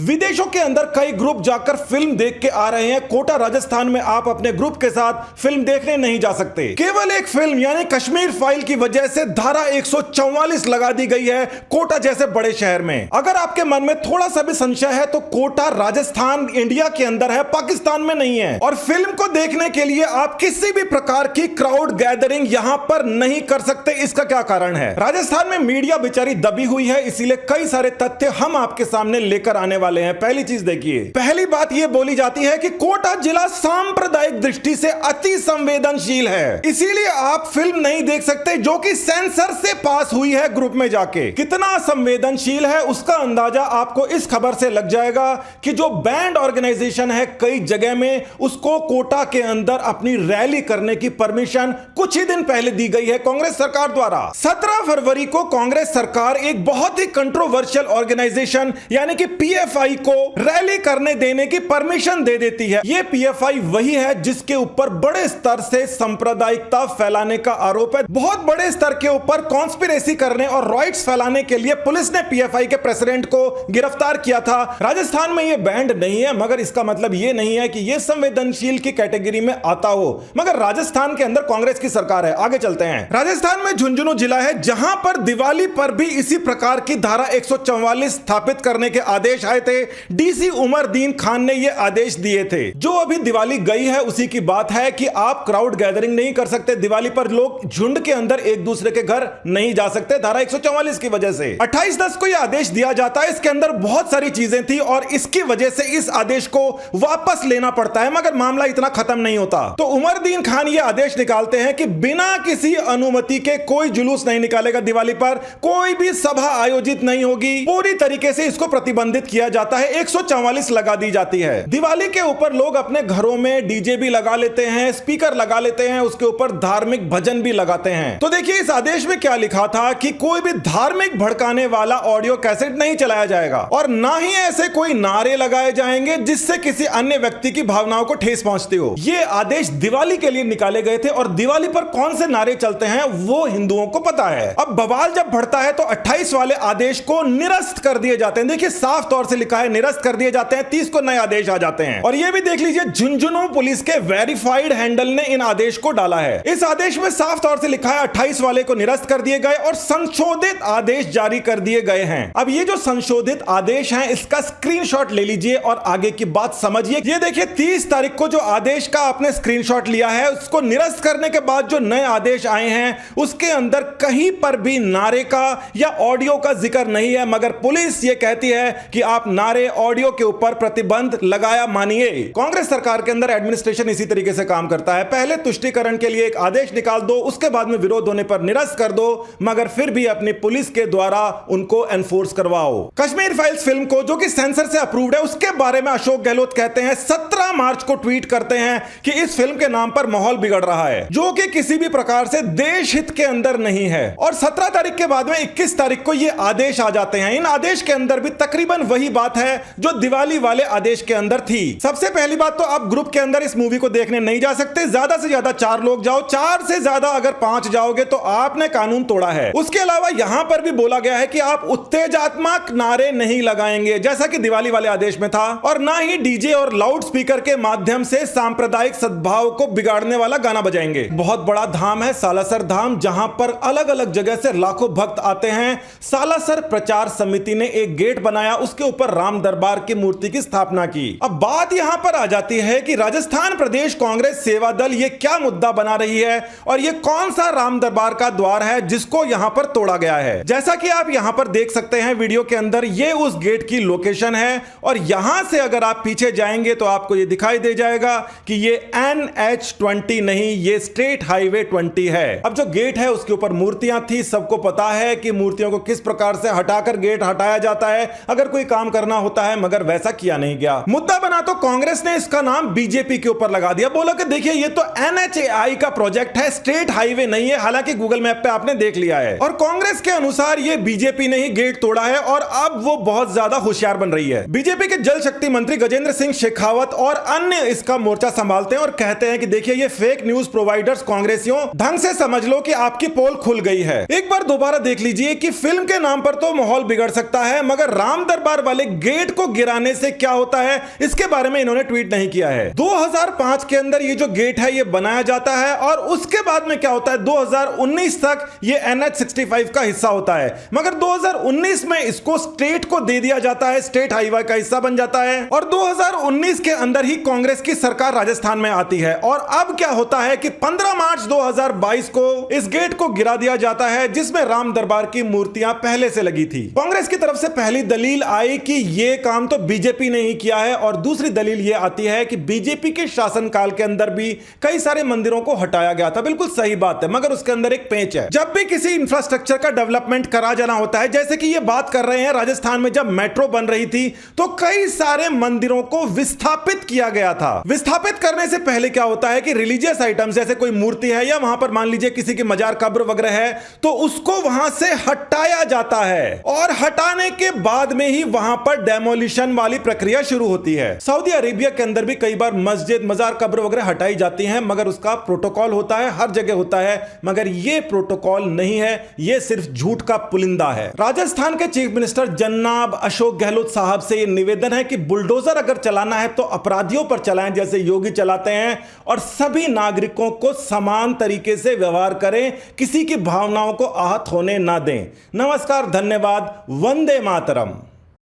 विदेशों के अंदर कई ग्रुप जाकर फिल्म देख के आ रहे हैं। कोटा राजस्थान में आप अपने ग्रुप के साथ फिल्म देखने नहीं जा सकते। केवल एक फिल्म यानी कश्मीर फाइल की वजह से धारा 144 लगा दी गई है कोटा जैसे बड़े शहर में। अगर आपके मन में थोड़ा सा भी संशय है तो कोटा राजस्थान इंडिया के अंदर है, पाकिस्तान में नहीं है। और फिल्म को देखने के लिए आप किसी भी प्रकार की क्राउड गैदरिंग यहां पर नहीं कर सकते। इसका क्या कारण है? राजस्थान में मीडिया बेचारी दबी हुई है, इसीलिए कई सारे तथ्य हम आपके सामने लेकर आने वाले हैं। पहली चीज देखिए, पहली बात यह बोली जाती है कि कोटा जिला सांप्रदायिक दृष्टि से अति संवेदनशील है, इसीलिए आप फिल्म नहीं देख सकते जो कि सेंसर से पास हुई है ग्रुप में जाके। कितना संवेदनशील है उसका अंदाजा आपको इस खबर से लग जाएगा कि जो बैंड ऑर्गेनाइजेशन है कई जगह में, उसको कोटा के अंदर अपनी रैली करने की परमिशन कुछ ही दिन पहले दी गई है कांग्रेस सरकार द्वारा। 17 फरवरी को कांग्रेस सरकार एक बहुत ही कंट्रोवर्शियल ऑर्गेनाइजेशन यानी कि पीएफआई को रैली करने देने की परमिशन दे देती है। यह पीएफआई वही है जिसके ऊपर बड़े स्तर से सांप्रदायिकता फैलाने का आरोप है। बहुत बड़े स्तर के ऊपर कॉन्स्पिरेसी करने और रॉइट्स फैलाने के लिए पुलिस ने पीएफआई के प्रेसिडेंट को गिरफ्तार किया था। राजस्थान में यह बैंड नहीं है, मगर इसका मतलब यह नहीं है कि यह संवेदनशील की कैटेगरी में आता हो। मगर राजस्थान के अंदर कांग्रेस की सरकार है। आगे चलते हैं। राजस्थान में झुंझुनू जिला है जहां पर दिवाली पर भी इसी प्रकार की धारा 144 स्थापित करने के आदेश आए थे। डीसी उमरदीन खान ने यह आदेश दिए थे। जो अभी दिवाली गई है उसी की बात है कि आप क्राउड गैदरिंग नहीं कर सकते। दिवाली पर लोग झुंड के अंदर एक दूसरे के घर नहीं जा सकते धारा 144 की वजह से। 28/10 को यह आदेश दिया जाता है। इसके अंदर बहुत सारी चीजें थी और इसकी वजह से इस आदेश को वापस लेना पड़ता है, मगर मामला इतना खत्म नहीं होता। तो उमरदीन खान यह आदेश निकालते हैं कि बिना किसी अनुमति के कोई जुलूस नहीं निकालेगा, दिवाली पर कोई भी सभा आयोजित नहीं होगी, पूरी तरीके से इसको प्रतिबंधित किया जाता है। 144 लगा दी जाती है। दिवाली के ऊपर लोग अपने घरों में डीजे भी लगा लेते हैं, स्पीकर लगा लेते हैं, उसके ऊपर धार्मिक भजन भी लगाते हैं। तो देखिए इस आदेश में क्या लिखा था कि कोई भी धार्मिक भड़काने वाला ऑडियो कैसेट नहीं चलाया जाएगा और ना ही ऐसे कोई नारे लगाए जाएंगे जिससे किसी अन्य व्यक्ति की भावनाओं को ठेस पहुंचती हो। ये आदेश दिवाली के लिए निकाले गए थे और दिवाली पर कौन से नारे चलते हैं वो हिंदुओं को पता है। अब बवाल जब बढ़ता है तो 28 वाले आदेश को निरस्त कर दिए जाते हैं। देखिए साफ तौर से लिखा है निरस्त कर दिए जाते हैं। 30 को नए आदेश आ जाते हैं। और ये भी देख लीजिए झुंझुनू पुलिस के वेरीफाइड हैंडल ने इन आदेश को डाला है। इस आदेश में साफ तौर से लिखा है 28 वाले को निरस्त कर दिए गए और संशोधित आदेश जारी कर दिए गए हैं। अब ये जो संशोधित आदेश हैं इसका स्क्रीनशॉट ले लीजिए और आगे की बात समझिए। ये देखिए 30 तारीख को जो आदेश का आपने स्क्रीनशॉट लिया है उसको निरस्त करने के बाद जो नए आदेश आए हैं उसके अंदर कहीं पर भी नारे का या ऑडियो का जिक्र नहीं है, मगर पुलिस ये कहती है कि आप नारे ऑडियो के ऊपर प्रतिबंध लगाया मानिए। कांग्रेस सरकार के अंदर एडमिनिस्ट्रेशन इसी तरीके से काम करता है। पहले तुष्टीकरण के लिए एक आदेश निकाल दो, उसके बाद में विरोध होने पर निरस्त कर दो, मगर फिर भी अपनी पुलिस के द्वारा उनको एनफोर्स करवाओ। कश्मीर फाइल्स फिल्म को जो कि सेंसर से अप्रूव्ड है उसके बारे में अशोक गहलोत कहते हैं 17 मार्च को ट्वीट करते हैं कि इस फिल्म के नाम पर माहौल बिगड़ रहा है जो कि किसी भी प्रकार से देश हित के अंदर नहीं है। और 17 तारीख के बाद में 21 तारीख को ये आदेश आ जाते हैं। इन आदेश के अंदर भी तकरीबन वही बात है जो दिवाली वाले आदेश के अंदर थी। सबसे पहली बात तो आप ग्रुप के अंदर इस मूवी को देखने नहीं जा सकते। ज्यादा से ज्यादा 4 लोग जाओ, 4 से ज्यादा अगर 5 जाओगे तो आपने कानून तोड़ा है। उसके अलावा यहां पर भी बोला गया है कि आप उत्तेजनात्मक नारे नहीं लगाएंगे जैसा कि दिवाली वाले आदेश में था, और ना ही डीजे और लाउड स्पीकर के माध्यम से सांप्रदायिक सद्भाव को बिगाड़ने वाला गाना बजाएंगे। बहुत बड़ा धाम है सालासर धाम जहां पर अलग अलग जगह से लाखों भक्त आते हैं। सालासर प्रचार समिति ने एक गेट बनाया, उसके ऊपर राम दरबार की मूर्ति की स्थापना की। अब बात यहां पर आ जाती है कि राजस्थान प्रदेश कांग्रेस सेवा दल ये क्या मुद्दा बना रही है और ये कौन सा राम दरबार का द्वार है जिसको यहां पर तोड़ा गया है। जैसा कि आप यहां पर देख सकते हैं वीडियो के अंदर, ये उस गेट की लोकेशन है और यहां से अगर आप पीछे जाएंगे तो आपको ये दिखाई दे जाएगा कि ये NH20 नहीं, ये स्टेट हाईवे 20 है। अब जो गेट है उसके ऊपर मूर्तियां थी। सबको पता है कि मूर्तियों को किस प्रकार से हटाकर गेट हटाया जाता है अगर कोई काम करना होता है, मगर वैसा किया नहीं गया। मुद्दा बना तो कांग्रेस ने इसका नाम बीजेपी के ऊपर लगा दिया। बोला कि देखिए ये तो NHAI का प्रोजेक्ट है, स्टेट हाईवे नहीं है। हालांकि गूगल मैप पे आपने देख लिया है। और कांग्रेस के अनुसार ये बीजेपी ने ही गेट तोड़ा है और अब वो बहुत ज्यादा होशियार बन रही है। बीजेपी के जल शक्ति मंत्री गजेंद्र सिंह शेखावत और अन्य इसका मोर्चा संभालते हैं और कहते हैं कि देखिए ये फेक न्यूज प्रोवाइडर्स कांग्रेसियों, ढंग से समझ लो कि आपकी पोल खुल गई है। एक बार दोबारा देख लीजिए कि फिल्म के नाम पर तो माहौल बिगड़ सकता है, मगर राम दरबार वाले एक गेट को गिराने से क्या होता है इसके बारे में इन्होंने ट्वीट नहीं किया है। 2005 के अंदर ये जो गेट है ये बनाया जाता है और उसके बाद में क्या होता है 2019 तक ये NH-65 का हिस्सा होता है, मगर 2019 में इसको स्टेट को दे दिया जाता है, स्टेट हाईवे का हिस्सा बन जाता है और 2019 के अंदर ही कांग्रेस की सरकार राजस्थान में आती है। और अब क्या होता है कि 15 मार्च 2022 को इस गेट को गिरा दिया जाता है जिसमें राम दरबार की मूर्तियां पहले से लगी थी। कांग्रेस की तरफ से पहली दलील आई कि यह काम तो बीजेपी ने ही किया है और दूसरी दलील यह आती है कि बीजेपी के शासनकाल के अंदर भी कई सारे मंदिरों को हटाया गया था। बिल्कुल सही बात है, मगर उसके अंदर एक पेंच है। जब भी किसी इंफ्रास्ट्रक्चर का डेवलपमेंट करा जाना होता है, जैसे कि ये बात कर रहे हैं राजस्थान में जब मेट्रो बन रही थी तो कई सारे मंदिरों को विस्थापित किया गया था। विस्थापित करने से पहले क्या होता है कि रिलीजियस आइटम्स जैसे कोई मूर्ति है या वहां पर मान लीजिए किसी की मजार कब्र वगैरह है तो उसको वहां से हटाया जाता है और हटाने के बाद में ही वहां पर डेमोलिशन वाली प्रक्रिया शुरू होती है। सऊदी अरेबिया के अंदर भी कई बार मस्जिद मजार कब्र वगैरह हटाई जाती हैं, मगर उसका प्रोटोकॉल होता है, हर जगह होता है, मगर यह प्रोटोकॉल नहीं है, यह सिर्फ झूठ का पुलिंदा है। राजस्थान के चीफ मिनिस्टर जनाब अशोक गहलोत साहब से यह निवेदन है कि बुलडोजर अगर चलाना है तो अपराधियों पर चलाएं जैसे योगी चलाते हैं और सभी नागरिकों को समान तरीके से व्यवहार करें, किसी की भावनाओं को आहत होने ना दें। नमस्कार, धन्यवाद, वंदे मातरम।